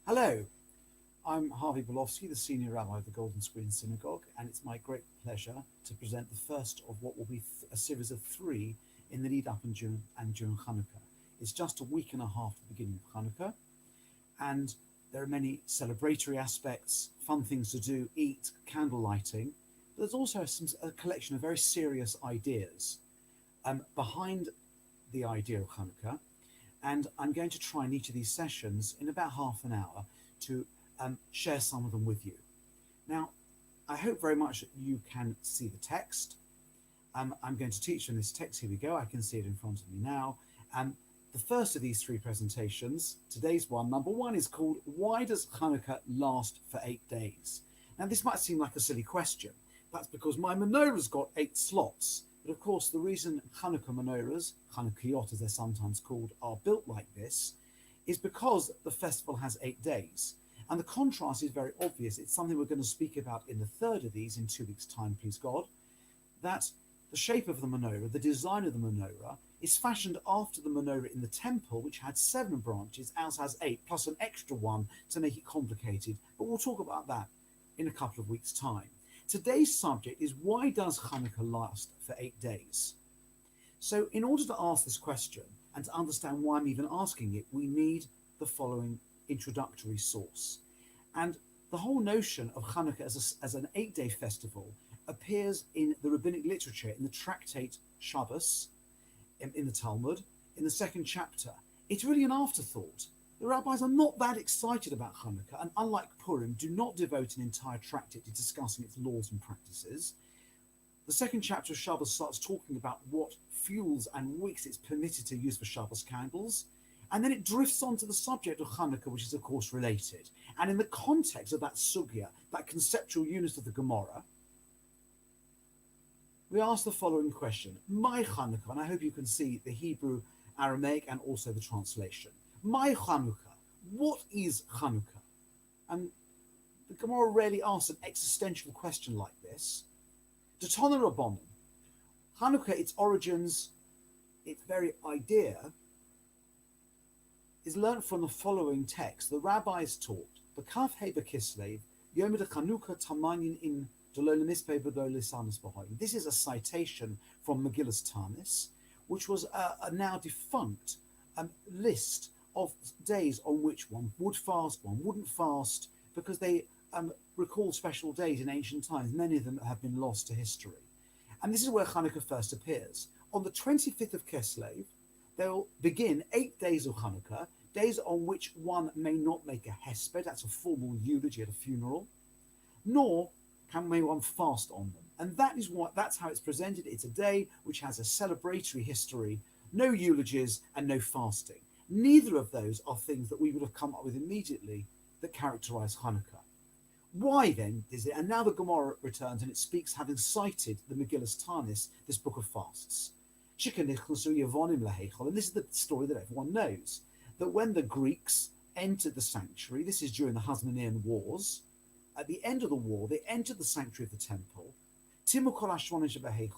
Hello, I'm Harvey Belovski, the Senior Rabbi of the Golden Screen Synagogue, and it's my great pleasure to present the first of what will be a series of three in the lead up and during Hanukkah. It's just a week and a half to the beginning of Hanukkah, and there are many celebratory aspects, fun things to do, eat, candle lighting, but there's also a collection of very serious ideas behind the idea of Hanukkah, and I'm going to try in each of these sessions in about half an hour to share some of them with you. Now, I hope very much that you can see the text. I'm going to teach from this text. Here we go. I can see it in front of me now. The first of these three presentations, today's one, number one, is called Why Does Hanukkah Last for 8 Days? Now, this might seem like a silly question. That's because my menorah's got 8 slots. But of course, the reason Hanukkah menorahs, Chanukiot as they're sometimes called, are built like this is because the festival has 8 days. And the contrast is very obvious. It's something we're going to speak about in the third of these in 2 weeks' time, please God, that the shape of the menorah, the design of the menorah, is fashioned after the menorah in the temple, which had 7 branches, ours has 8, plus an extra one to make it complicated. But we'll talk about that in a couple of weeks' time. Today's subject is why does Hanukkah last for 8 days? So in order to ask this question and to understand why I'm even asking it, we need the following introductory source. And the whole notion of Hanukkah as an 8-day festival appears in the rabbinic literature, in the tractate Shabbos, in the Talmud, in the 2nd chapter. It's really an afterthought. The rabbis are not that excited about Hanukkah, and unlike Purim, do not devote an entire tractate to discussing its laws and practices. The 2nd chapter of Shabbos starts talking about what fuels and wicks it's permitted to use for Shabbos candles, and then it drifts onto the subject of Hanukkah, which is of course related. And in the context of that sugya, that conceptual unit of the Gemara, we ask the following question: My Hanukkah, and I hope you can see the Hebrew, Aramaic, and also the translation. My Chanukah, what is Hanukkah? And the Gemara rarely asks an existential question like this. Detona Rabbanim, Hanukkah, its origins, its very idea, is learnt from the following text. The rabbis taught, B'kaf he b'kislev, Yom Chanukah tamanyin in Dololimispe b'dolisanis b'hoyim. This is a citation from Megillus Tanis, which was a now defunct list of days on which one would fast, one wouldn't fast, because they recall special days in ancient times. Many of them have been lost to history. And this is where Hanukkah first appears. On the 25th of Kislev, they'll begin 8 days of Hanukkah, days on which one may not make a hesped, that's a formal eulogy at a funeral, nor may one fast on them. And that's how it's presented. It's a day which has a celebratory history, no eulogies and no fasting. Neither of those are things that we would have come up with immediately that characterize Hanukkah. Why then is it? And now the Gemara returns and it speaks, having cited the Megillus Tanis, this book of fasts. And this is the story that everyone knows, that when the Greeks entered the sanctuary, this is during the Hasmonean Wars, at the end of the war, they entered the sanctuary of the temple.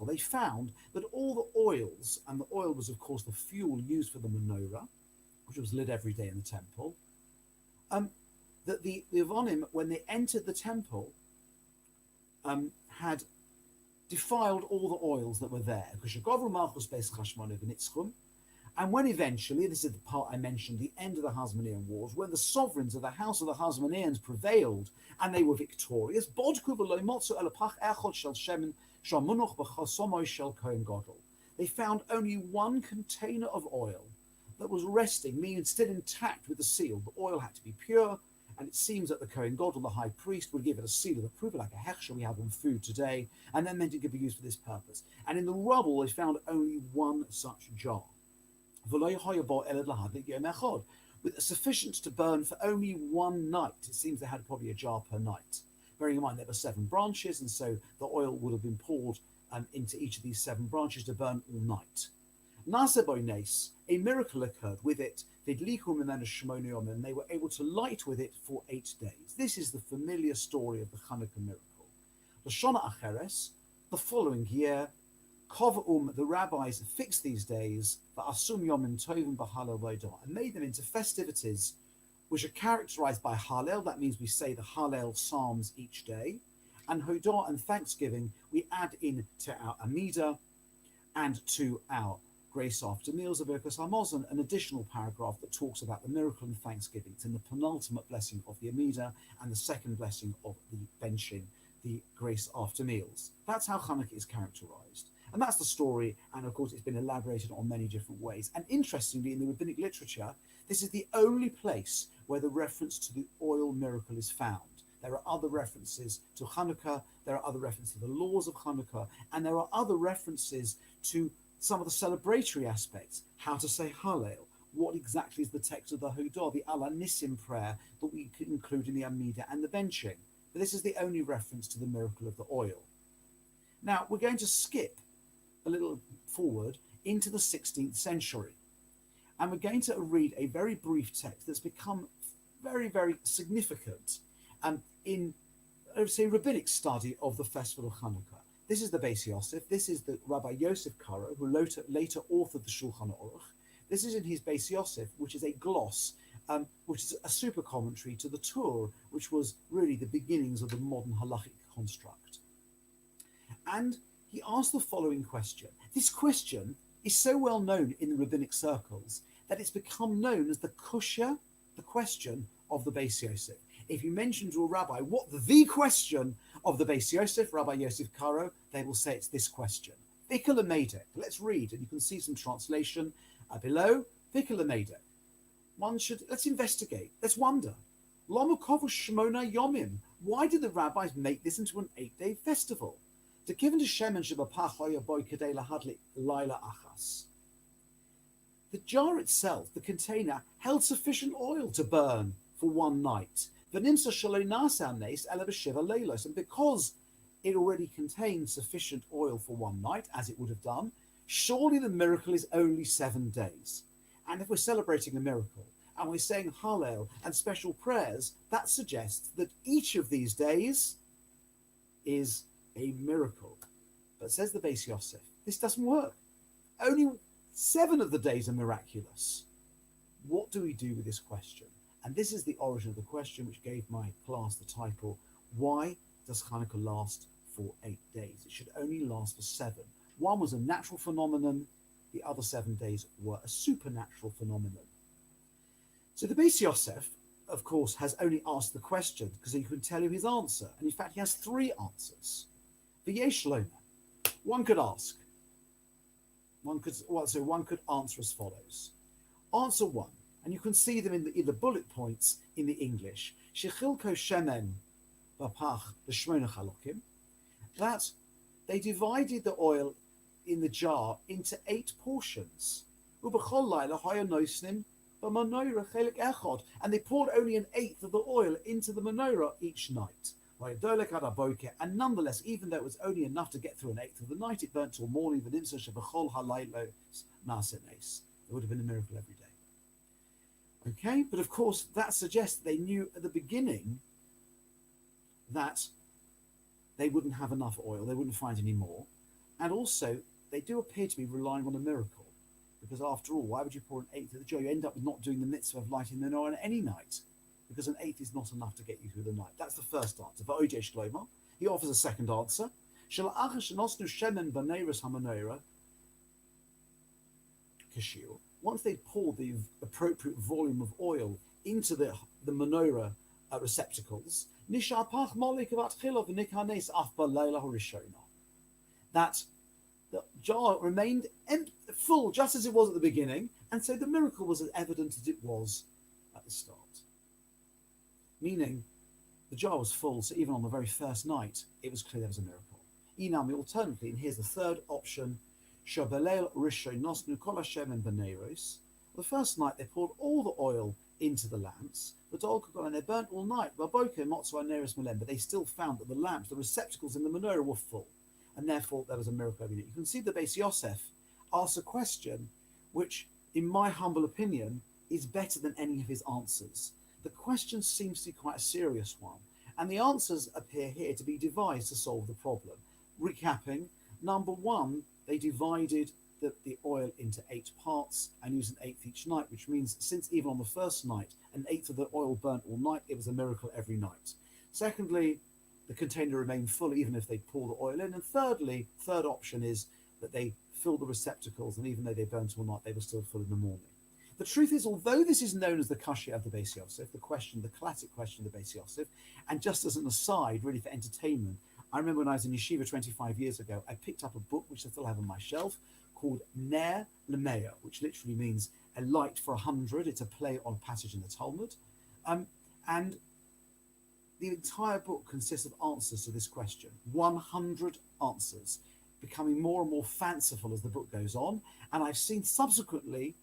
They found that all the oils, and the oil was of course the fuel used for the menorah, which was lit every day in the temple, that the Avonim, when they entered the temple, had defiled all the oils that were there. And when eventually, this is the part I mentioned, the end of the Hasmonean Wars, when the sovereigns of the house of the Hasmoneans prevailed and they were victorious, they found only one container of oil that was resting, meaning still intact with the seal. The oil had to be pure, and it seems that the Kohen Gadol, the high priest, would give it a seal of approval, like a hechsher we have on food today, and then meant it could be used for this purpose. And in the rubble, they found only one such jar, with sufficient to burn for only one night. It seems they had probably a jar per night. Bearing in mind there were 7 branches, and so the oil would have been poured into each of these 7 branches to burn all night. Naseboines, a miracle occurred with it. And they were able to light with it for 8 days. This is the familiar story of the Hanukkah miracle. L'shana acheres, the following year, the rabbis fixed these days, and made them into festivities which are characterized by Hallel. That means we say the Hallel Psalms each day. And Hodah and Thanksgiving, we add in to our Amidah and to our Grace After Meals of Birkas Hamazon, an additional paragraph that talks about the miracle and thanksgiving. It's in the penultimate blessing of the Amidah and the second blessing of the benching, the Grace After Meals. That's how Hanukkah is characterized. And that's the story, and of course it's been elaborated on many different ways. And interestingly, in the rabbinic literature, this is the only place where the reference to the oil miracle is found. There are other references to Hanukkah, there are other references to the laws of Hanukkah, and there are other references to some of the celebratory aspects, how to say Hallel, what exactly is the text of the Hodah, the Ala Nissim prayer that we can include in the Amidah and the benching. But this is the only reference to the miracle of the oil. Now, we're going to skip a little forward into the 16th century, and we're going to read a very brief text that's become very, very significant in, I would say, rabbinic study of the festival of Hanukkah. This is the Beis Yosef. This is the Rabbi Yosef Karo, who later authored the Shulchan Aruch. This is in his Beis Yosef, which is a gloss, which is a super commentary to the Torah, which was really the beginnings of the modern halachic construct. And he asked the following question. This question is so well known in the rabbinic circles that it's become known as the kushya, the question of the Beis Yosef. If you mention to a rabbi what the question of the Beis Yosef, Rabbi Yosef Karo, they will say it's this question. Vikal Amedek. Let's read, and you can see some translation below. Vikal Amedek. Let's investigate. Let's wonder. Lama kovush shmona yomim. Why did the rabbis make this into an 8-day festival? To give into shemen shebapach boy kadei lahadlik laila achas. The jar itself, the container, held sufficient oil to burn for one night. And because it already contained sufficient oil for one night, as it would have done, surely the miracle is only 7 days. And if we're celebrating a miracle and we're saying Hallel and special prayers, that suggests that each of these days is a miracle. But says the Beis Yosef, this doesn't work. Only 7 of the days are miraculous. What do we do with this question? And this is the origin of the question, which gave my class the title, Why does Hanukkah last for 8 days? It should only last for 7. One was a natural phenomenon, the other 7 days were a supernatural phenomenon. So the Beis Yosef, of course, has only asked the question because he can tell you his answer. And in fact, he has 3 answers. V'yesh loma. One could ask. One could answer as follows. Answer 1. And you can see them in the bullet points in the English. Shechilko shemen bapach l'shmona chalokim. That they divided the oil in the jar into 8 portions. Ubechol laila haya noisnim b'menorah chelik echad. And they poured only 1/8 of the oil into the menorah each night. And nonetheless, even though it was only enough to get through 1/8 of the night, it burnt till morning. It would have been a miracle every day. Okay, but of course that suggests they knew at the beginning that they wouldn't have enough oil, they wouldn't find any more, and also they do appear to be relying on a miracle, because after all, why would you pour 1/8 of the jar? You end up not doing the mitzvah of lighting the menorah on any night, because 1/8 is not enough to get you through the night. That's the first answer. He offers a second answer. Once they pour the appropriate volume of oil into the menorah receptacles, that the jar remained full just as it was at the beginning, and so the miracle was as evident as it was at the start. Meaning, the jar was full, so even on the very first night, it was clear there was a miracle. Inami, alternatively, and here's the third option, the first night they poured all the oil into the lamps, and they burnt all night, but they still found that the lamps, the receptacles in the menorah were full, and therefore there was a miracle every day. You can see the Beis Yosef asks a question which, in my humble opinion, is better than any of his answers. The question seems to be quite a serious one, and the answers appear here to be devised to solve the problem. Recapping, number 1, they divided the oil into 8 parts and use an eighth each night, which means since even on the first night, an eighth of the oil burnt all night, it was a miracle every night. Secondly, the container remained full even if they pour the oil in. And thirdly, third option is that they fill the receptacles, and even though they burnt all night, they were still full in the morning. The truth is, although this is known as the Kashya of the Beis Yosef, the classic question of the Beis Yosef, and just as an aside, really for entertainment, I remember when I was in yeshiva 25 years ago, I picked up a book, which I still have on my shelf, called Ner L'Mea, which literally means a light for 100. It's a play on a passage in the Talmud. And the entire book consists of answers to this question, 100 answers, becoming more and more fanciful as the book goes on. And I've seen subsequently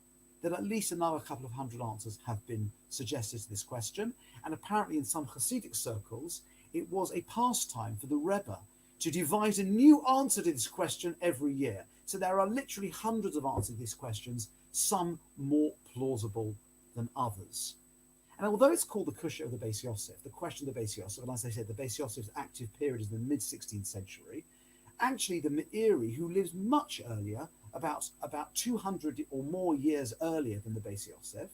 that at least another couple of hundred answers have been suggested to this question. And apparently in some Hasidic circles, it was a pastime for the Rebbe to devise a new answer to this question every year. So there are literally hundreds of answers to these questions, some more plausible than others. And although it's called the Kusha of the Beis Yosef, the question of the Beis Yosef, and as I said, the Beis Yosef's active period is the mid-16th century, actually the Meiri, who lives much earlier, about 200 or more years earlier than the Beis Yosef,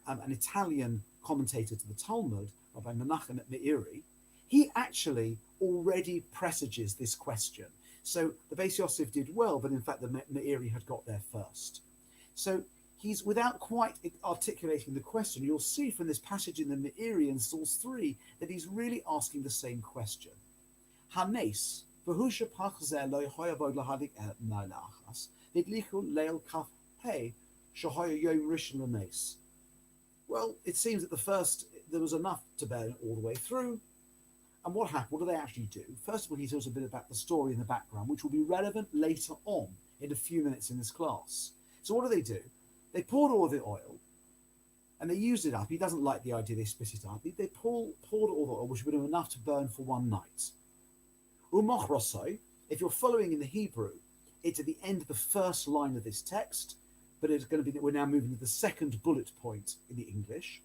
an Italian commentator to the Talmud, Rabbi Menachem Meiri, he actually already presages this question. So the Beis Yosef did well, but in fact the Meiri had got there first. So he's, without quite articulating the question, you'll see from this passage in the Meiri in source 3 that he's really asking the same question. Hanes, v'hu shepach zeh lo yehoy avod lahadik na'achas, nidlichu leil kaf hey, shehoy yom rishon l'nes. Well, it seems that there was enough to burn all the way through. And what happened? What do they actually do? First of all, he tells a bit about the story in the background, which will be relevant later on in a few minutes in this class. So what do? They poured all the oil, and they used it up. He doesn't like the idea they split it up. They poured all the oil, which would have been enough to burn for one night. Umach Rosso, if you're following in the Hebrew, it's at the end of the first line of this text, but it's going to be that we're now moving to the second bullet point in the English.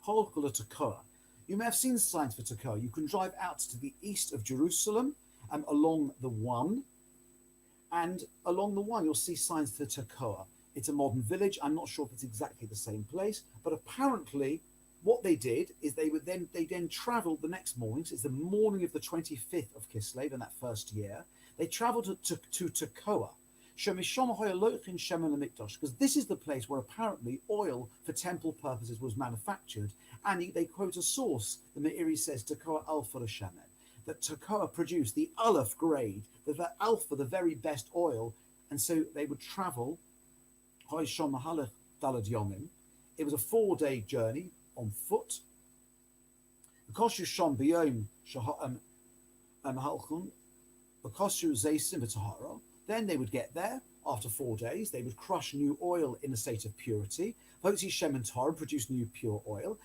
Holkula Tekoa. You may have seen signs for Tekoa. You can drive out to the east of Jerusalem along the One, and along the One you'll see signs for Tekoa. It's a modern village. I'm not sure if it's exactly the same place, but apparently what they did is they then travelled the next morning. So it's the morning of the 25th of Kislev in that first year. They travelled to Tekoa, because this is the place where apparently oil for temple purposes was manufactured. And they quote a source, the Meiri says, Tekoa Alpha Shemen, that Tekoa produced the Aleph grade, the Alpha, the very best oil. And so they would travel. It was a 4-day journey on foot. Then they would get there after 4 days. They would crush new oil in a state of purity. And produce new pure oil.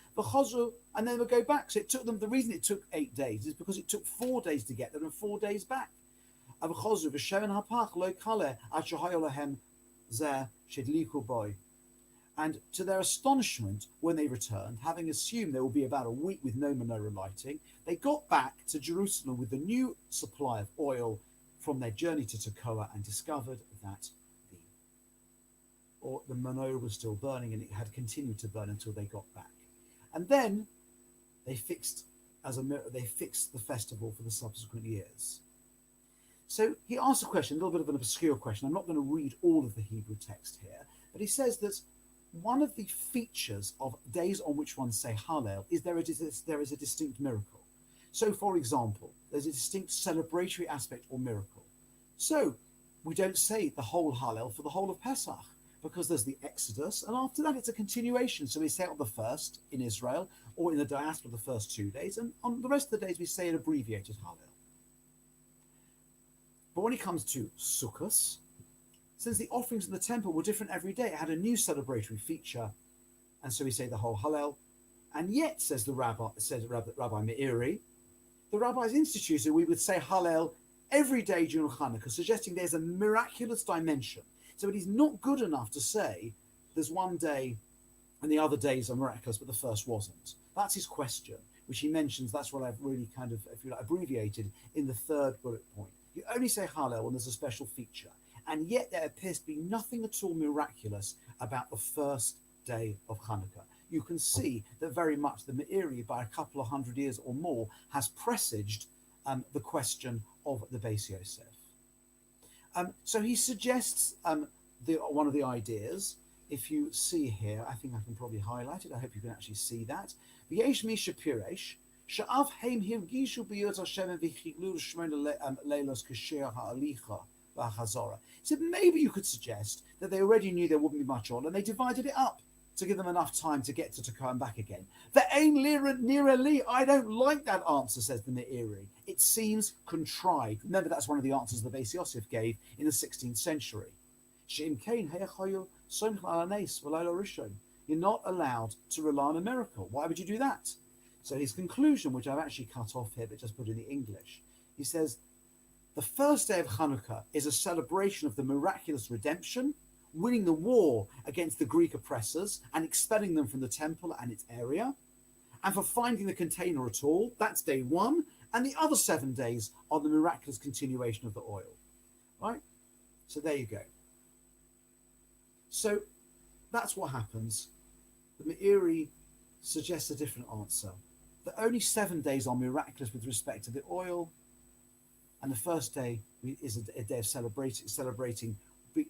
And then they would go back. So it took them, the reason it took 8 days is because it took 4 days to get there and 4 days back. And to their astonishment, when they returned, having assumed there would be about a week with no menorah lighting, they got back to Jerusalem with the new supply of oil from their journey to Tekoa and discovered that the menorah was still burning, and it had continued to burn until they got back. And then they fixed the festival for the subsequent years. So he asks a question, a little bit of an obscure question. I'm not going to read all of the Hebrew text here, but he says that one of the features of days on which one say Hallel is there is a distinct miracle. So, for example, there's a distinct celebratory aspect or miracle. So we don't say the whole Hallel for the whole of Pesach, because there's the Exodus, and after that it's a continuation. So we say it on the first in Israel, or in the diaspora the first 2 days, and on the rest of the days we say an abbreviated Hallel. But when it comes to Sukkot, since the offerings in the temple were different every day, it had a new celebratory feature, and so we say the whole Hallel. And yet, says Rabbi Meiri, the rabbis instituted we would say Hallel every day during Hanukkah, suggesting there's a miraculous dimension. So it is not good enough to say there's one day and the other days are miraculous, but the first wasn't. That's his question, which he mentions. That's what I've really kind of, if you like, abbreviated in the third bullet point. You only say Hallel when there's a special feature. and yet there appears to be nothing at all miraculous about the first day of Hanukkah. You can see that very much the Meiri, by a couple of hundred years or more, has presaged the question of the Beis Yosef. So he suggests one of the ideas. If you see here, I think I can probably highlight it. I hope you can actually see that. V'yesh mi shepiresh she'av heim hirgishu b'yot Hashem v'chiglu shmona leilos k'sher ha'alicha v'hachazora. So maybe you could suggest that they already knew there wouldn't be much on, and they divided it up to give them enough time to get to Tekoa and back again. Ve'ein nira li. I don't like that answer, says the Meiri. It seems contrived. Remember, that's one of the answers the Beis Yosef gave in the 16th century. You're not allowed to rely on a miracle. Why would you do that? So his conclusion, which I've actually cut off here, but just put in the English, he says, the first day of Hanukkah is a celebration of the miraculous redemption, winning the war against the Greek oppressors and expelling them from the temple and its area. And for finding the container at all, that's day one. And the other 7 days are the miraculous continuation of the oil. Right? So there you go. So that's what happens. The Meiri suggests a different answer. That only 7 days are miraculous with respect to the oil. And the first day is a day of celebrating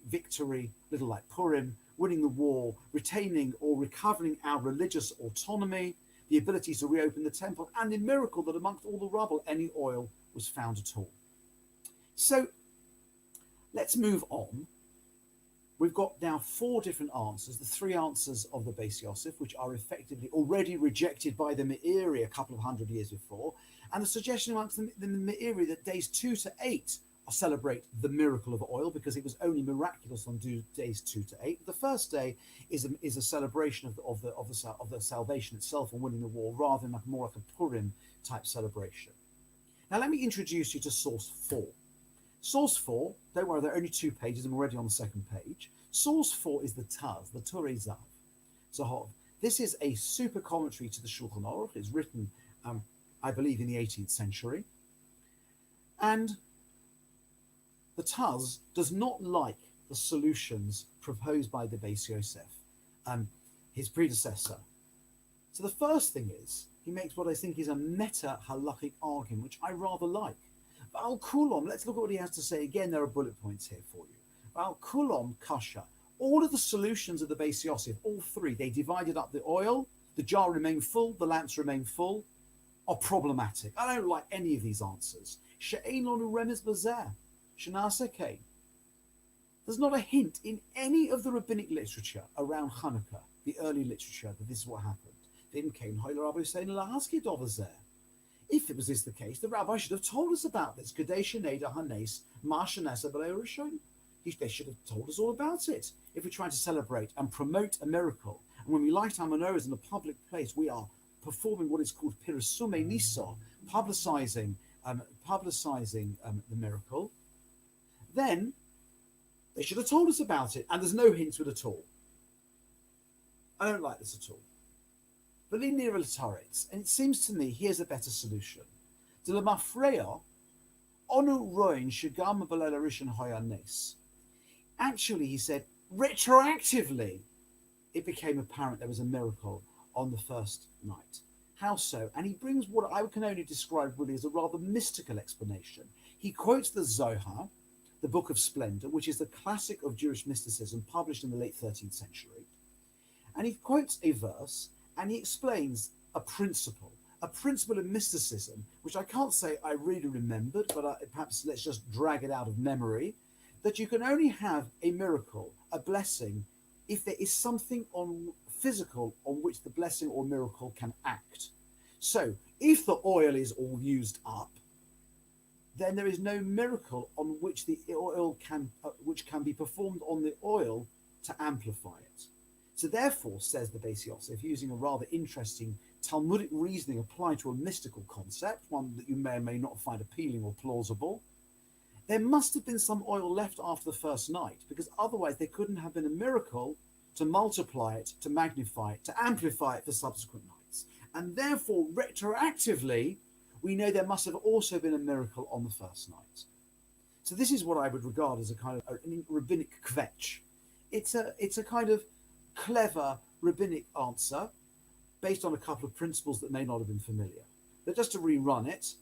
victory, little like Purim, winning the war, retaining or recovering our religious autonomy, the ability to reopen the temple, and the miracle that amongst all the rubble, any oil was found at all. So let's move on. We've got now 4 different answers, the 3 answers of the Beis Yosef, which are effectively already rejected by the Meiri a couple of hundred years before, and the suggestion amongst the Meiri that days 2 to 8 celebrate the miracle of oil because it was only miraculous on days 2 to 8. The first day is a celebration of the salvation itself and winning the war, rather than more like a Purim type celebration. Now let me introduce you to source 4. Source 4, don't worry, there are only 2 pages. I'm already on the 2nd page. Source 4 is the Taz, the Turei Zahav. This is a super commentary to the Shulchan Aruch. It's written, I believe, in the 18th century. And the Taz does not like the solutions proposed by the Beis Yosef, his predecessor. So the first thing is, he makes what I think is a meta-halachic argument, which I rather like. Val Kulom, let's look at what he has to say. Again, there are bullet points here for you. Val Kulom Kasha. All of the solutions of the Beis Yosef, all 3, they divided up the oil, the jar remained full, the lamps remained full, are problematic. I don't like any of these answers. She'ein lonu remez b'zeh. Shenaseh. There's not a hint in any of the rabbinic literature around Hanukkah, the early literature, that this is what happened. If it was this the case, the rabbi should have told us about this. They should have told us all about it. If we're trying to celebrate and promote a miracle, and when we light our menorahs in a public place, we are performing what is called pirsume nisa, publicizing the miracle, then they should have told us about it. And there's no hint to it at all. I don't like this at all. But in near Taretz, and it seems to me here's a better solution. Actually, he said, retroactively, it became apparent there was a miracle on the first night. How so? And he brings what I can only describe really as a rather mystical explanation. He quotes the Zohar, the Book of Splendor, which is the classic of Jewish mysticism published in the late 13th century. And he quotes a verse and he explains a principle in mysticism, which I can't say I really remembered, but perhaps let's just drag it out of memory, that you can only have a miracle, a blessing, if there is something physical on which the blessing or miracle can act. So if the oil is all used up, then there is no miracle on which the oil which can be performed on the oil to amplify it. So therefore, says the Beis Yosef, using a rather interesting Talmudic reasoning applied to a mystical concept, one that you may or may not find appealing or plausible, there must have been some oil left after the first night, because otherwise there couldn't have been a miracle to multiply it, to magnify it, to amplify it for subsequent nights. And therefore, retroactively, we know there must have also been a miracle on the first night. So this is what I would regard as a kind of a rabbinic kvetch. It's a kind of clever rabbinic answer based on a couple of principles that may not have been familiar. But just to rerun it,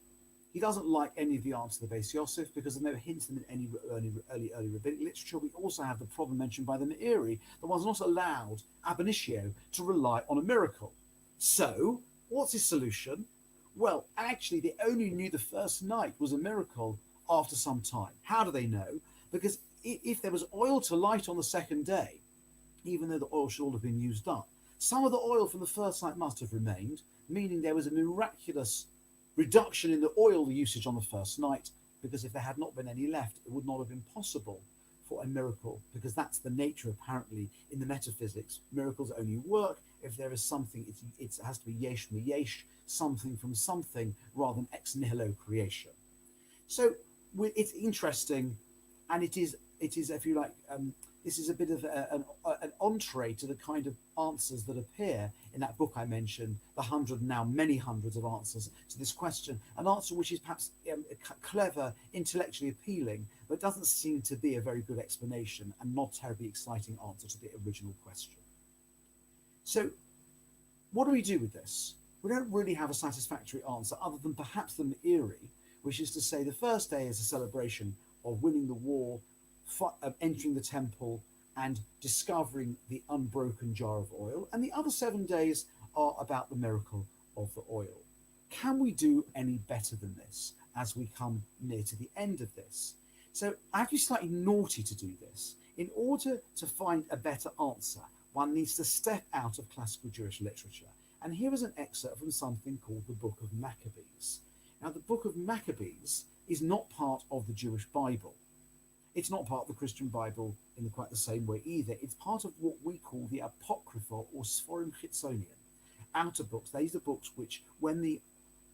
he doesn't like any of the answers of the Beis Yosef because there's no hints of them in any early rabbinic literature. We also have the problem mentioned by the Meiri that one's not allowed ab initio to rely on a miracle. So, what's his solution? Well, actually, they only knew the first night was a miracle after some time. How do they know? Because if there was oil to light on the second day, even though the oil should all have been used up, some of the oil from the first night must have remained, meaning there was a miraculous reduction in the oil usage on the first night, because if there had not been any left, it would not have been possible for a miracle, because that's the nature, apparently, in the metaphysics. Miracles only work if there is something, it has to be yesh mi yesh, something from something, rather than ex nihilo creation. So it's interesting, and it is, if you like, this is a bit of an entree to the kind of answers that appear in that book I mentioned, the hundred, now many hundreds of answers to this question. An answer which is perhaps clever, intellectually appealing, but doesn't seem to be a very good explanation and not terribly exciting answer to the original question. So what do we do with this? We don't really have a satisfactory answer other than perhaps the Meiri, which is to say the first day is a celebration of winning the war, entering the temple and discovering the unbroken jar of oil, and the other 7 days are about the miracle of the oil. Can we do any better than this as we come near to the end of this? So I have to be slightly naughty to do this. In order to find a better answer, one needs to step out of classical Jewish literature. And here is an excerpt from something called the Book of Maccabees. Now, the Book of Maccabees is not part of the Jewish Bible. It's not part of the Christian Bible in quite the same way either. It's part of what we call the Apocrypha or Sforim Chitzonian, outer books. These are books which, when the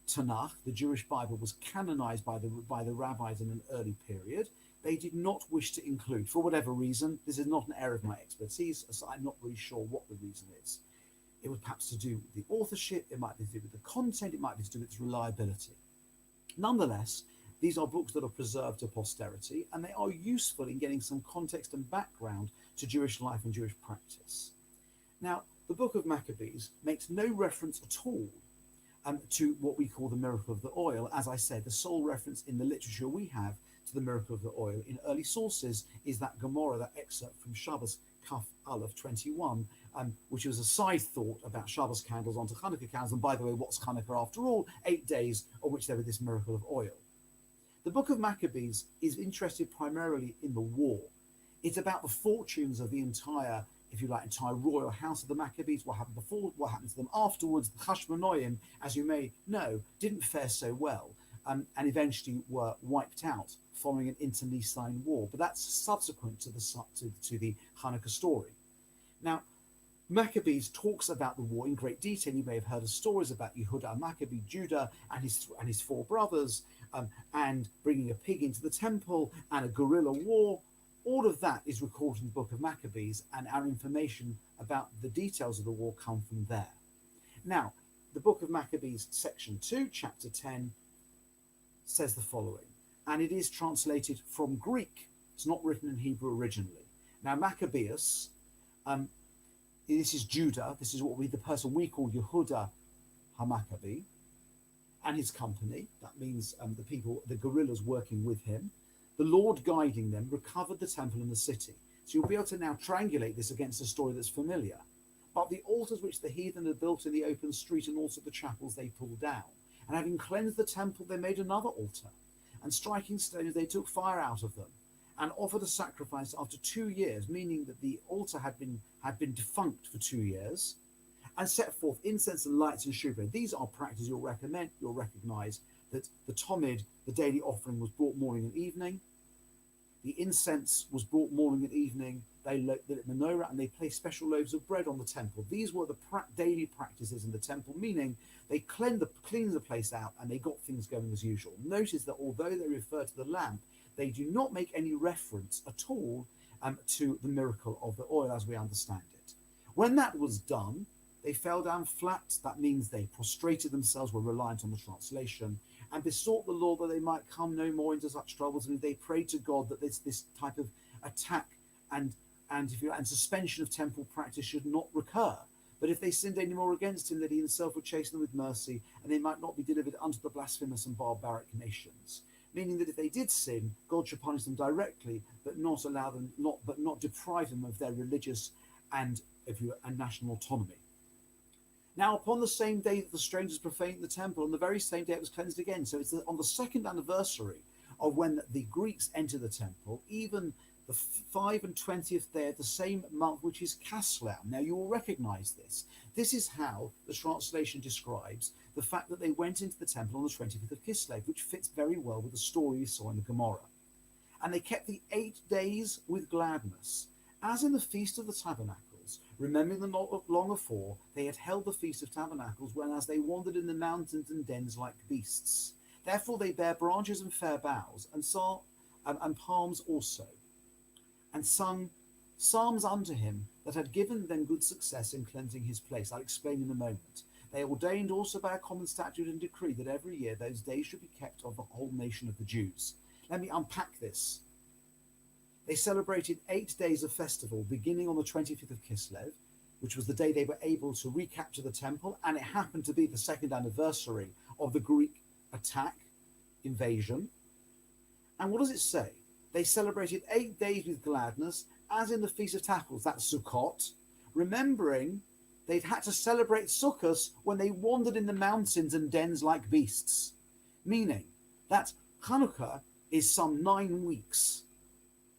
Tanakh, the Jewish Bible, was canonized by the rabbis in an early period, they did not wish to include, for whatever reason. This is not an area of my expertise, so I'm not really sure what the reason is. It was perhaps to do with the authorship, it might be to do with the content, it might be to do with its reliability. Nonetheless, these are books that are preserved to posterity, and they are useful in getting some context and background to Jewish life and Jewish practice. Now, the Book of Maccabees makes no reference at all to what we call the miracle of the oil. As I said, the sole reference in the literature we have to the miracle of the oil in early sources is that Gemara, that excerpt from Shabbos Kaf Aleph 21, which was a side thought about Shabbos candles onto Hanukkah candles. And by the way, what's Hanukkah after all? 8 days of which there was this miracle of oil. The Book of Maccabees is interested primarily in the war. It's about the fortunes of the entire, if you like, entire royal house of the Maccabees, what happened before, what happened to them afterwards. The Hashmonaim, as you may know, didn't fare so well, and eventually were wiped out following an internecine war. But that's subsequent to the Hanukkah story. Now, Maccabees talks about the war in great detail. You may have heard of stories about Yehuda Maccabee, Judah, and his 4 brothers, and bringing a pig into the temple and a guerrilla war. All of that is recorded in the Book of Maccabees, and our information about the details of the war come from there. Now, the Book of Maccabees, section 2, chapter 10, says the following, and it is translated from Greek. It's not written in Hebrew originally. Now, Maccabeus, this is Judah. This is the person we call Yehuda HaMaccabee, and his company. That means the people, the guerrillas working with him. The Lord guiding them recovered the temple and the city. So you'll be able to now triangulate this against a story that's familiar. But the altars which the heathen had built in the open street and also the chapels they pulled down. And having cleansed the temple, they made another altar. And striking stones, they took fire out of them and offered a sacrifice after 2 years, meaning that the altar had been defunct for 2 years, and set forth incense and lights and shewbread. These are practices you'll recognize that the Tomid, the daily offering, was brought morning and evening. The incense was brought morning and evening. They lit Menorah, and they placed special loaves of bread on the temple. These were the daily practices in the temple, meaning they cleaned the place out and they got things going as usual. Notice that although they refer to the lamp, they do not make any reference at all to the miracle of the oil as we understand it. When that was done, they fell down flat. That means they prostrated themselves, were reliant on the translation, and besought the Lord that they might come no more into such troubles. And they prayed to God that this type of attack and suspension of temple practice should not recur. But if they sinned any more against him, that he himself would chasten them with mercy, and they might not be delivered unto the blasphemous and barbaric nations. Meaning that if they did sin, God should punish them directly, but not deprive them of their religious and national autonomy. Now, upon the same day that the strangers profaned the temple, on the very same day it was cleansed again. So it's on the second anniversary of when the Greeks entered the temple, even the 25th day of the same month, which is Caslew. Now, you will recognize this. This is how the translation describes the fact that they went into the temple on the 25th of Kislev, which fits very well with the story we saw in the Gemara. And they kept the 8 days with gladness, as in the Feast of the Tabernacles, remembering that not long afore they had held the Feast of Tabernacles, when as they wandered in the mountains and dens like beasts. Therefore they bare branches and fair boughs, and palms also, and sung psalms unto him that had given them good success in cleansing his place. I'll explain in a moment. They ordained also by a common statute and decree that every year those days should be kept of the whole nation of the Jews. Let me unpack this. They celebrated 8 days of festival, beginning on the 25th of Kislev, which was the day they were able to recapture the temple, and it happened to be the second anniversary of the Greek attack, invasion. And what does it say? They celebrated 8 days with gladness, as in the Feast of Tabernacles, that's Sukkot, remembering they'd had to celebrate Sukkot when they wandered in the mountains and dens like beasts. Meaning that Hanukkah is some 9 weeks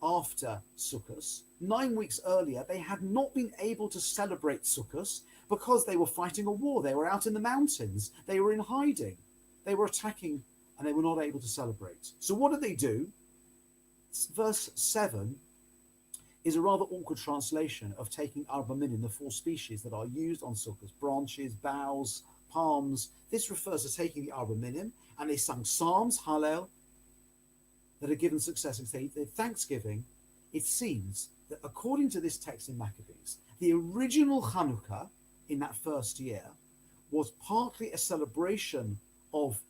after Sukkot. 9 weeks earlier, they had not been able to celebrate Sukkot because they were fighting a war. They were out in the mountains. They were in hiding. They were attacking, and they were not able to celebrate. So what did they do? Verse 7 is a rather awkward translation of taking arba minim, the 4 species that are used on Sukkot: branches, boughs, palms. This refers to taking the arba minim, and they sung psalms, hallel, that are given success and say thanksgiving. It seems that according to this text in Maccabees, the original Hanukkah in that first year was partly a celebration of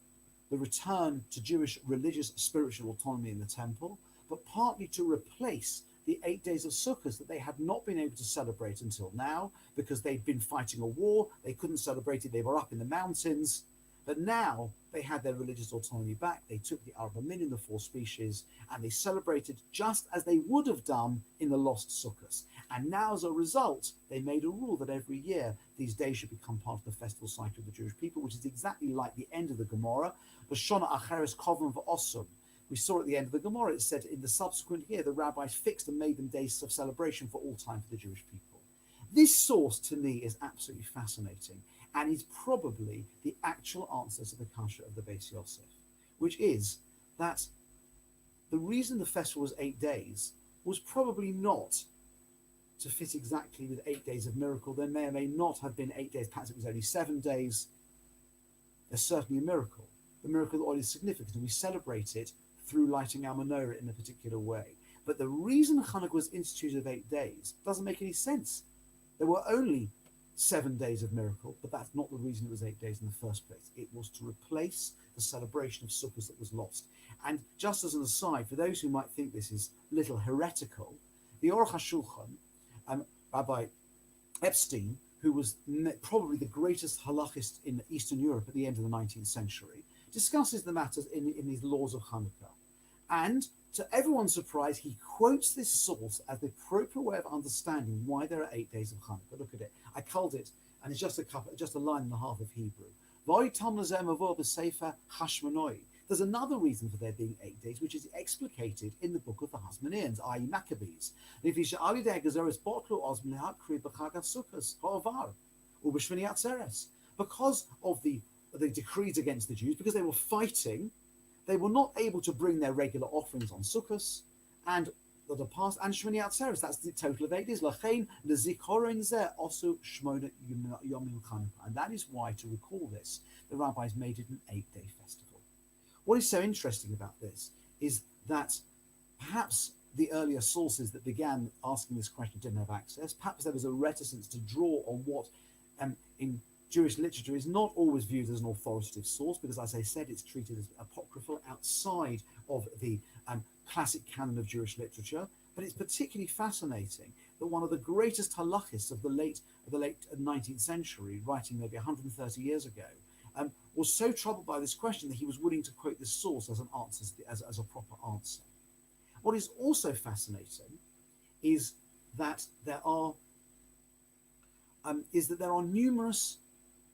the return to Jewish religious spiritual autonomy in the temple, but partly to replace the 8 days of Sukkot that they had not been able to celebrate until now because they'd been fighting a war. They couldn't celebrate it. They were up in the mountains. But now they had their religious autonomy back. They took the arba minim, the 4 species, and they celebrated just as they would have done in the lost Sukkot. And now, as a result, they made a rule that every year these days should become part of the festival cycle of the Jewish people, which is exactly like the end of the Gemara. L'shona acheres kovan v'osum. We saw at the end of the Gemara, it said in the subsequent year, the rabbis fixed and made them days of celebration for all time for the Jewish people. This source, to me, is absolutely fascinating, and is probably the actual answer to the kasha of the Beis Yosef, which is that the reason the festival was 8 days was probably not to fit exactly with 8 days of miracle. There may or may not have been 8 days, perhaps it was only 7 days. There's certainly a miracle. The miracle of oil is significant, and we celebrate it through lighting our menorah in a particular way. But the reason Hanukkah was instituted of 8 days doesn't make any sense. There were only 7 days of miracle, but that's not the reason it was 8 days in the first place. It was to replace the celebration of Sukkot that was lost. And just as an aside, for those who might think this is a little heretical, the Aruch HaShulchan, Rabbi Epstein, who was probably the greatest halachist in Eastern Europe at the end of the 19th century, discusses the matters in his laws of Hanukkah. And to everyone's surprise, he quotes this source as the appropriate way of understanding why there are 8 days of Hanukkah. Look at it. I culled it, and it's just a line and a half of Hebrew. There's another reason for there being 8 days, which is explicated in the book of the Hasmoneans, i.e. Maccabees. Because of the decrees against the Jews, because they were fighting, they were not able to bring their regular offerings on Sukkot and the past and Shmini Atzeres. That's the total of 8 days. Lachein lezikoron zeh also shmona yomim Chanukah, and that is why, to recall this, the rabbis made it an 8-day festival. What is so interesting about this is that perhaps the earlier sources that began asking this question didn't have access. Perhaps there was a reticence to draw on what in Jewish literature is not always viewed as an authoritative source because, as I said, it's treated as apocryphal outside of the classic canon of Jewish literature. But it's particularly fascinating that one of the greatest halachists of the late 19th century, writing maybe 130 years ago, was so troubled by this question that he was willing to quote this source as an answer, as a proper answer. What is also fascinating is that there are numerous,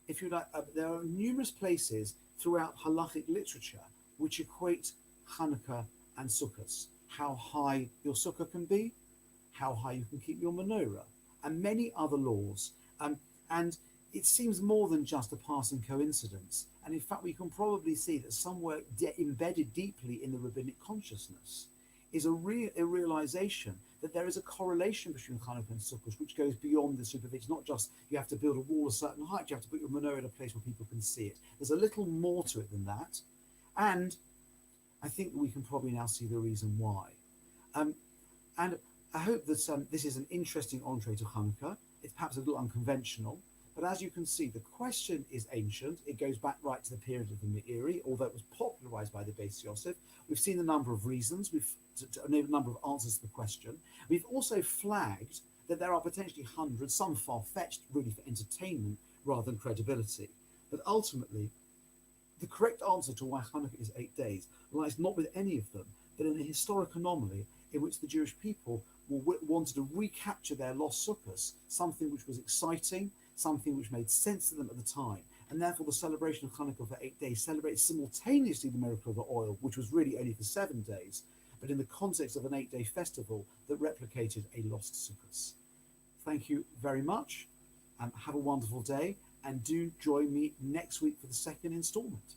if you like, there are numerous places throughout halachic literature which equate Hanukkah and Sukkot. How high your sukkah can be, how high you can keep your menorah, and many other laws. And it seems more than just a passing coincidence. And in fact, we can probably see that somewhere embedded deeply in the rabbinic consciousness is a realization that there is a correlation between Hanukkah and Sukkot, which goes beyond the superficial. It's not just you have to build a wall a certain height, you have to put your menorah in a place where people can see it. There's a little more to it than that. And I think we can probably now see the reason why. And I hope that this is an interesting entree to Hanukkah. It's perhaps a little unconventional, but as you can see, the question is ancient. It goes back right to the period of the Meiri, although it was popularized by the Beis Yosef. We've seen a number of reasons. We've a number of answers to the question. We've also flagged that there are potentially hundreds, some far-fetched, really for entertainment rather than credibility. But ultimately, the correct answer to why Hanukkah is 8 days lies not with any of them, but in a historic anomaly in which the Jewish people wanted to recapture their lost sukkahs, something which was exciting, something which made sense to them at the time. And therefore the celebration of Hanukkah for 8 days celebrates simultaneously the miracle of the oil, which was really only for 7 days, but in the context of an 8-day festival that replicated a lost sukkahs. Thank you very much, and have a wonderful day, and do join me next week for the second installment.